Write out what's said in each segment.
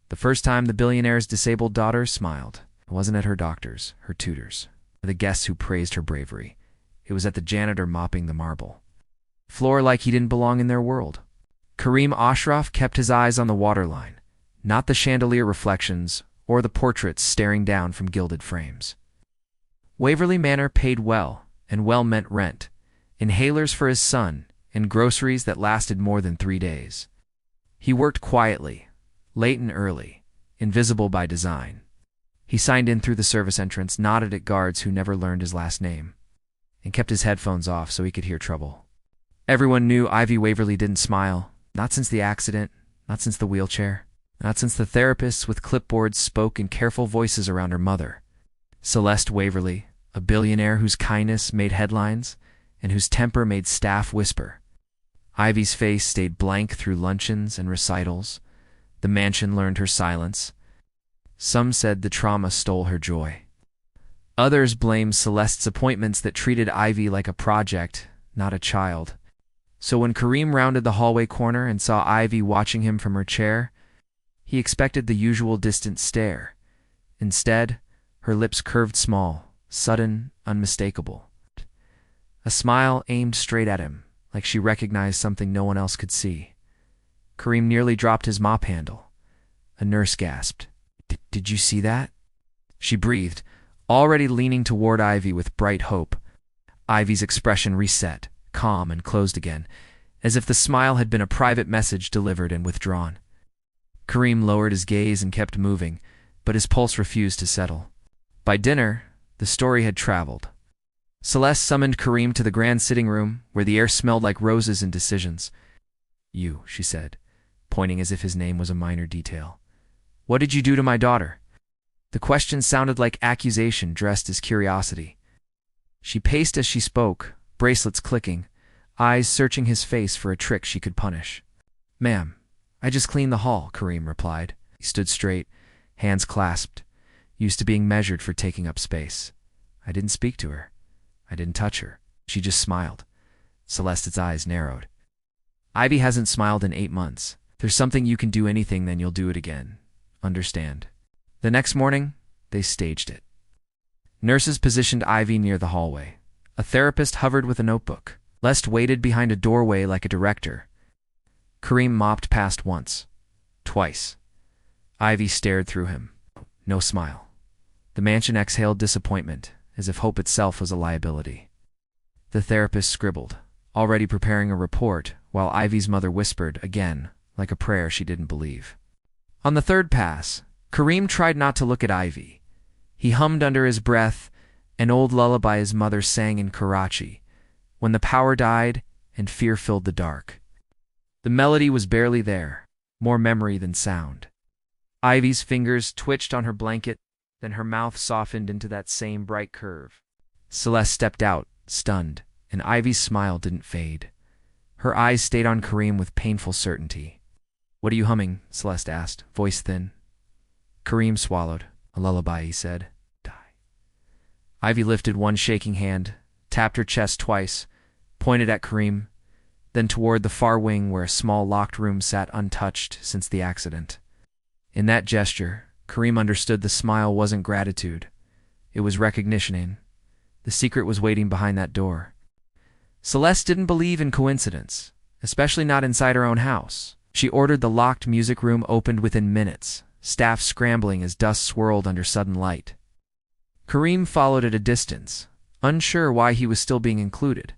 The first time the billionaire's disabled daughter smiled, it wasn't at her doctors, her tutors, or the guests who praised her bravery. It was at the janitor mopping the marble floor like he didn't belong in their world. Kareem Ashraf kept his eyes on the waterline, not the chandelier reflections or the portraits staring down from gilded frames. Waverly Manor paid well, and well meant rent, inhalers for his son, and groceries that lasted more than 3 days. He worked quietly, late and early, invisible by design. He signed in through the service entrance, nodded at guards who never learned his last name, and kept his headphones off so he could hear trouble. Everyone knew Ivy Waverly didn't smile, not since the accident, not since the wheelchair, not since the therapists with clipboards spoke in careful voices around her mother. Celeste Waverly, a billionaire whose kindness made headlines and whose temper made staff whisper. Ivy's face stayed blank through luncheons and recitals. The mansion learned her silence. Some said the trauma stole her joy. Others blamed Celeste's appointments that treated Ivy like a project, not a child. So when Kareem rounded the hallway corner and saw Ivy watching him from her chair, he expected the usual distant stare. Instead, her lips curved small, sudden, unmistakable. A smile aimed straight at him, like she recognized something no one else could see. Kareem nearly dropped his mop handle. A nurse gasped. Did you see that?" She breathed, already leaning toward Ivy with bright hope. Ivy's expression reset, calm and closed again, as if the smile had been a private message delivered and withdrawn. Kareem lowered his gaze and kept moving, but his pulse refused to settle. By dinner, the story had traveled. Celeste summoned Kareem to the grand sitting room, where the air smelled like roses and decisions. "You," she said, pointing as if his name was a minor detail. "What did you do to my daughter?" The question sounded like accusation dressed as curiosity. She paced as she spoke, bracelets clicking, eyes searching his face for a trick she could punish. "Ma'am, I just cleaned the hall," Kareem replied. He stood straight, hands clasped, used to being measured for taking up space. "I didn't speak to her. I didn't touch her. She just smiled." Celeste's eyes narrowed. "Ivy hasn't smiled in 8 months. If there's something you can do anything, then you'll do it again. Understand?" The next morning, they staged it. Nurses positioned Ivy near the hallway. A therapist hovered with a notebook. Celeste waited behind a doorway like a director. Kareem mopped past once. Twice. Ivy stared through him. No smile. The mansion exhaled disappointment, as if hope itself was a liability. The therapist scribbled, already preparing a report, while Ivy's mother whispered, again, like a prayer she didn't believe. On the third pass, Kareem tried not to look at Ivy. He hummed under his breath an old lullaby his mother sang in Karachi, when the power died and fear filled the dark. The melody was barely there, more memory than sound. Ivy's fingers twitched on her blanket, then her mouth softened into that same bright curve. Celeste stepped out, stunned, and Ivy's smile didn't fade. Her eyes stayed on Kareem with painful certainty. "What are you humming?" Celeste asked, voice thin. Kareem swallowed. "A lullaby," he said. "Die." Ivy lifted one shaking hand, tapped her chest twice, pointed at Kareem, then toward the far wing where a small locked room sat untouched since the accident. In that gesture, Kareem understood the smile wasn't gratitude. It was recognition. The secret was waiting behind that door. Celeste didn't believe in coincidence, especially not inside her own house. She ordered the locked music room opened within minutes, staff scrambling as dust swirled under sudden light. Kareem followed at a distance, unsure why he was still being included.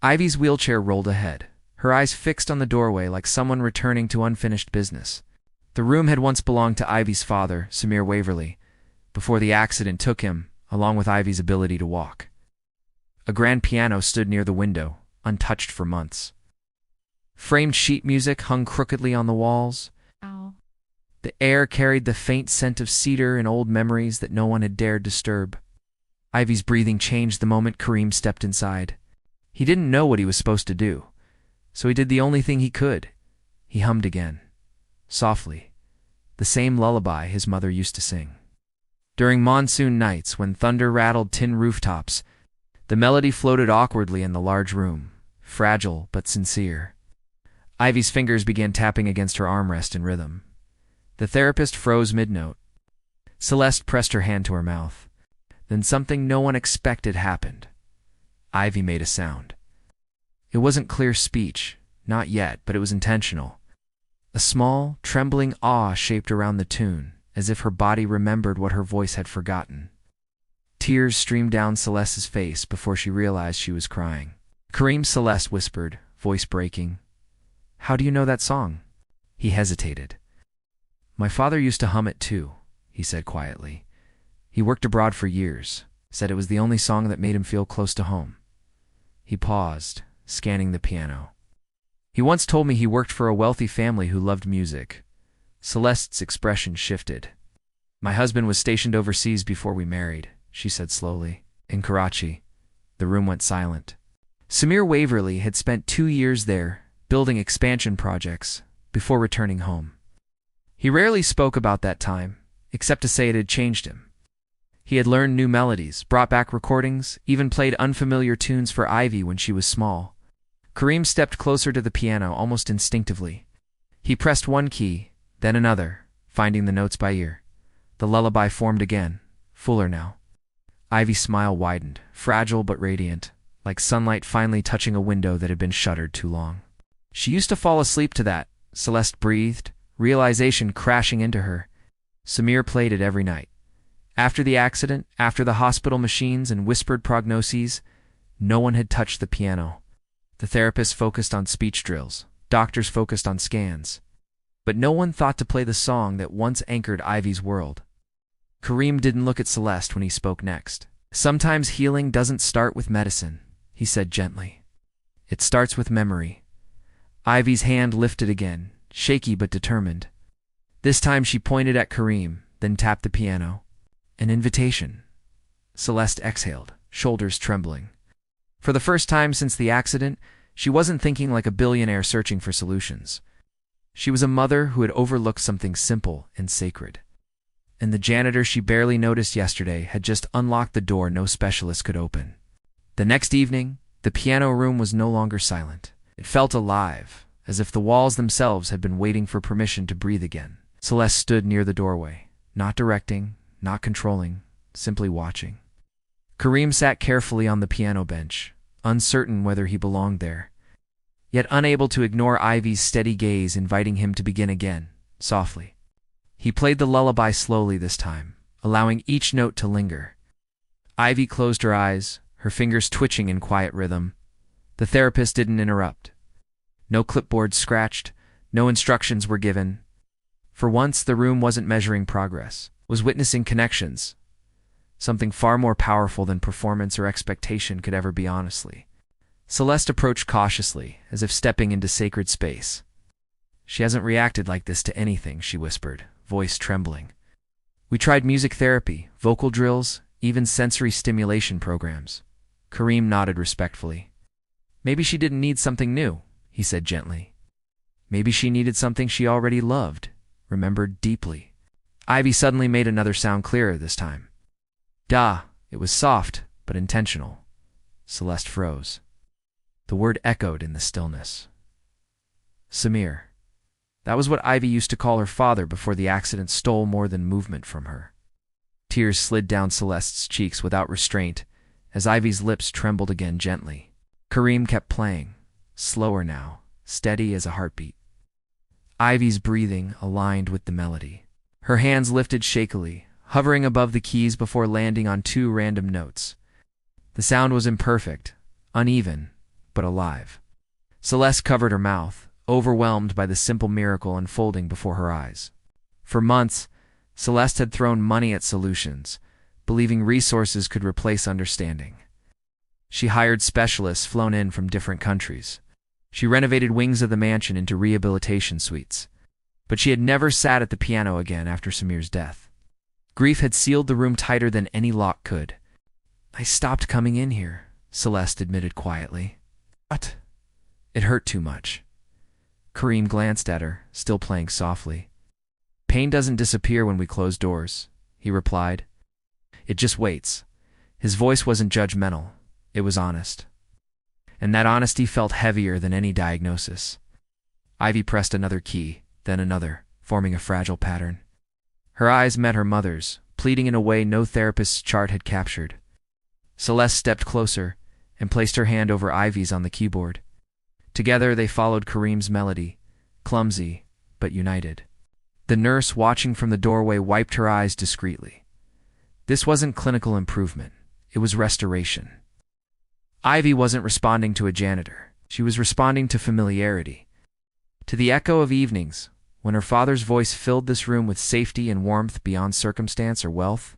Ivy's wheelchair rolled ahead, her eyes fixed on the doorway like someone returning to unfinished business. The room had once belonged to Ivy's father, Samir Waverly, before the accident took him, along with Ivy's ability to walk. A grand piano stood near the window, untouched for months. Framed sheet music hung crookedly on the walls. Ow. The air carried the faint scent of cedar and old memories that no one had dared disturb. Ivy's breathing changed the moment Kareem stepped inside. He didn't know what he was supposed to do, so he did the only thing he could. He hummed again, softly, the same lullaby his mother used to sing. During monsoon nights, when thunder rattled tin rooftops, the melody floated awkwardly in the large room, fragile but sincere. Ivy's fingers began tapping against her armrest in rhythm. The therapist froze mid-note. Celeste pressed her hand to her mouth. Then something no one expected happened. Ivy made a sound. It wasn't clear speech, not yet, but it was intentional. A small, trembling awe shaped around the tune, as if her body remembered what her voice had forgotten. Tears streamed down Celeste's face before she realized she was crying. "Kareem," Celeste whispered, voice breaking. "How do you know that song?" He hesitated. "My father used to hum it too," he said quietly. "He worked abroad for years, said it was the only song that made him feel close to home." He paused, scanning the piano. "He once told me he worked for a wealthy family who loved music." Celeste's expression shifted. "My husband was stationed overseas before we married," she said slowly. "In Karachi." The room went silent. Samir Waverly had spent 2 years there, building expansion projects, before returning home. He rarely spoke about that time, except to say it had changed him. He had learned new melodies, brought back recordings, even played unfamiliar tunes for Ivy when she was small. Kareem stepped closer to the piano almost instinctively. He pressed one key, then another, finding the notes by ear. The lullaby formed again, fuller now. Ivy's smile widened, fragile but radiant, like sunlight finally touching a window that had been shuttered too long. "She used to fall asleep to that," Celeste breathed, realization crashing into her. Samir played it every night. After the accident, after the hospital machines and whispered prognoses, no one had touched the piano. The therapists focused on speech drills, doctors focused on scans. But no one thought to play the song that once anchored Ivy's world. Kareem didn't look at Celeste when he spoke next. "Sometimes healing doesn't start with medicine," he said gently. "It starts with memory." Ivy's hand lifted again, shaky but determined. This time she pointed at Kareem, then tapped the piano. "An invitation." Celeste exhaled, shoulders trembling. For the first time since the accident, she wasn't thinking like a billionaire searching for solutions. She was a mother who had overlooked something simple and sacred. And the janitor she barely noticed yesterday had just unlocked the door no specialist could open. The next evening, the piano room was no longer silent. It felt alive, as if the walls themselves had been waiting for permission to breathe again. Celeste stood near the doorway, not directing, not controlling, simply watching. Kareem sat carefully on the piano bench, uncertain whether he belonged there, yet unable to ignore Ivy's steady gaze inviting him to begin again, softly. He played the lullaby slowly this time, allowing each note to linger. Ivy closed her eyes, her fingers twitching in quiet rhythm. The therapist didn't interrupt. No clipboard scratched, no instructions were given. For once, the room wasn't measuring progress, was witnessing connections, something far more powerful than performance or expectation could ever be honestly. Celeste approached cautiously, as if stepping into sacred space. "She hasn't reacted like this to anything," she whispered, voice trembling. "We tried music therapy, vocal drills, even sensory stimulation programs." Kareem nodded respectfully. "Maybe she didn't need something new," he said gently. "Maybe she needed something she already loved, remembered deeply." Ivy suddenly made another sound clearer this time. "Da." It was soft, but intentional. Celeste froze. The word echoed in the stillness. Samir. That was what Ivy used to call her father before the accident stole more than movement from her. Tears slid down Celeste's cheeks without restraint, as Ivy's lips trembled again gently. Kareem kept playing, slower now, steady as a heartbeat. Ivy's breathing aligned with the melody. Her hands lifted shakily, hovering above the keys before landing on 2 random notes. The sound was imperfect, uneven, but alive. Celeste covered her mouth, overwhelmed by the simple miracle unfolding before her eyes. For months, Celeste had thrown money at solutions, believing resources could replace understanding. She hired specialists flown in from different countries. She renovated wings of the mansion into rehabilitation suites. But she had never sat at the piano again after Samir's death. Grief had sealed the room tighter than any lock could. "I stopped coming in here," Celeste admitted quietly. "What?" "It hurt too much." Kareem glanced at her, still playing softly. "Pain doesn't disappear when we close doors," he replied. "It just waits." His voice wasn't judgmental, it was honest. And that honesty felt heavier than any diagnosis. Ivy pressed another key, then another, forming a fragile pattern. Her eyes met her mother's, pleading in a way no therapist's chart had captured. Celeste stepped closer and placed her hand over Ivy's on the keyboard. Together they followed Kareem's melody, clumsy but united. The nurse watching from the doorway wiped her eyes discreetly. This wasn't clinical improvement, it was restoration. Ivy wasn't responding to a janitor, she was responding to familiarity. To the echo of evenings, when her father's voice filled this room with safety and warmth beyond circumstance or wealth.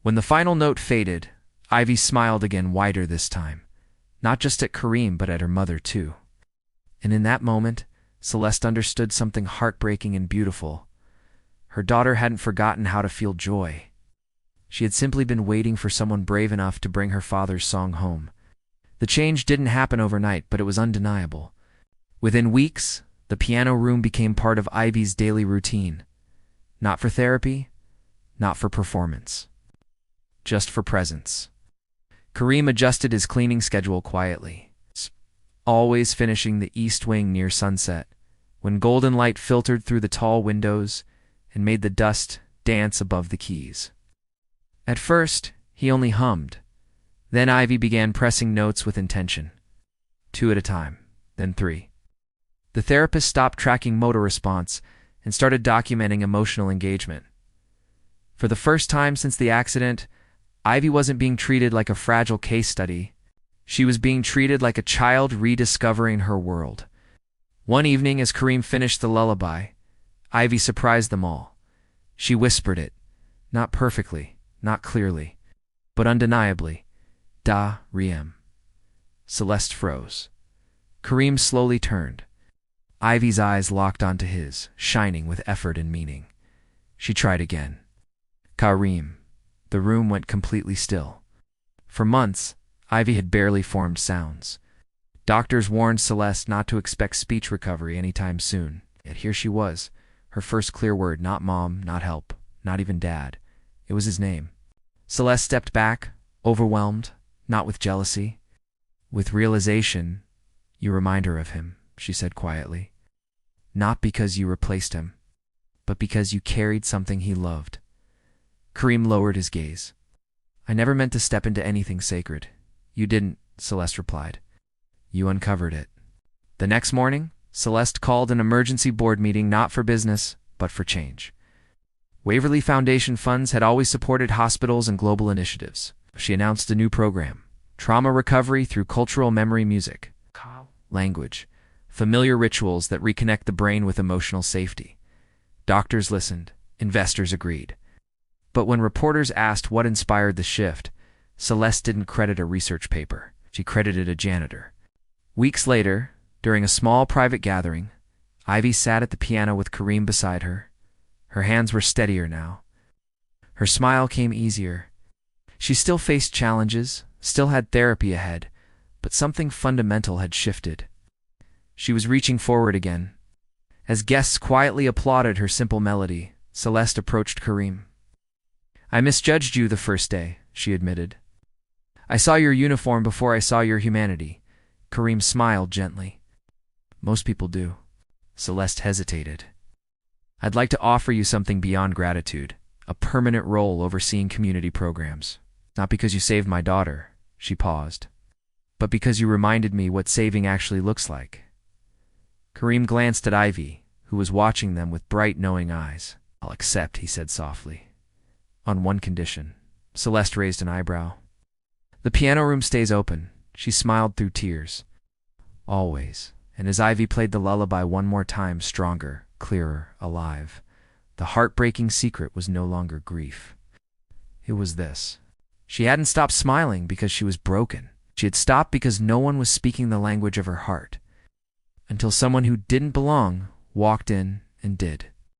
When the final note faded, Ivy smiled again, wider this time, not just at Kareem but at her mother too. And in that moment, Celeste understood something heartbreaking and beautiful. Her daughter hadn't forgotten how to feel joy. She had simply been waiting for someone brave enough to bring her father's song home. The change didn't happen overnight, but it was undeniable. Within weeks, the piano room became part of Ivy's daily routine. Not for therapy, not for performance. Just for presence. Kareem adjusted his cleaning schedule quietly, always finishing the east wing near sunset, when golden light filtered through the tall windows and made the dust dance above the keys. At first, he only hummed. Then Ivy began pressing notes with intention. 2 at a time, then 3. The therapist stopped tracking motor response and started documenting emotional engagement. For the first time since the accident, Ivy wasn't being treated like a fragile case study. She was being treated like a child rediscovering her world. One evening, as Kareem finished the lullaby, Ivy surprised them all. She whispered it, not perfectly, not clearly, but undeniably. Da, Riem. Celeste froze. Kareem slowly turned. Ivy's eyes locked onto his, shining with effort and meaning. She tried again. Kareem. The room went completely still. For months, Ivy had barely formed sounds. Doctors warned Celeste not to expect speech recovery anytime soon. Yet here she was, her first clear word, not mom, not help, not even dad. It was his name. Celeste stepped back, overwhelmed, not with jealousy. With realization, you remind her of him, she said quietly. Not because you replaced him, but because you carried something he loved. Kareem lowered his gaze. I never meant to step into anything sacred. You didn't, Celeste replied. You uncovered it. The next morning, Celeste called an emergency board meeting, not for business, but for change. Waverly Foundation funds had always supported hospitals and global initiatives. She announced a new program, trauma recovery through cultural memory music, language, familiar rituals that reconnect the brain with emotional safety. Doctors listened, investors agreed. But when reporters asked what inspired the shift, Celeste didn't credit a research paper. She credited a janitor. Weeks later, during a small private gathering, Ivy sat at the piano with Kareem beside her. Her hands were steadier now. Her smile came easier. She still faced challenges, still had therapy ahead, but something fundamental had shifted. She was reaching forward again. As guests quietly applauded her simple melody, Celeste approached Kareem. I misjudged you the first day, she admitted. I saw your uniform before I saw your humanity. Kareem smiled gently. Most people do. Celeste hesitated. I'd like to offer you something beyond gratitude, a permanent role overseeing community programs. Not because you saved my daughter, she paused, but because you reminded me what saving actually looks like. Kareem glanced at Ivy, who was watching them with bright, knowing eyes. I'll accept, he said softly. On one condition. Celeste raised an eyebrow. The piano room stays open. She smiled through tears. Always. And as Ivy played the lullaby one more time, stronger, clearer, alive, the heartbreaking secret was no longer grief. It was this. She hadn't stopped smiling because she was broken. She had stopped because no one was speaking the language of her heart. Until someone who didn't belong walked in and did.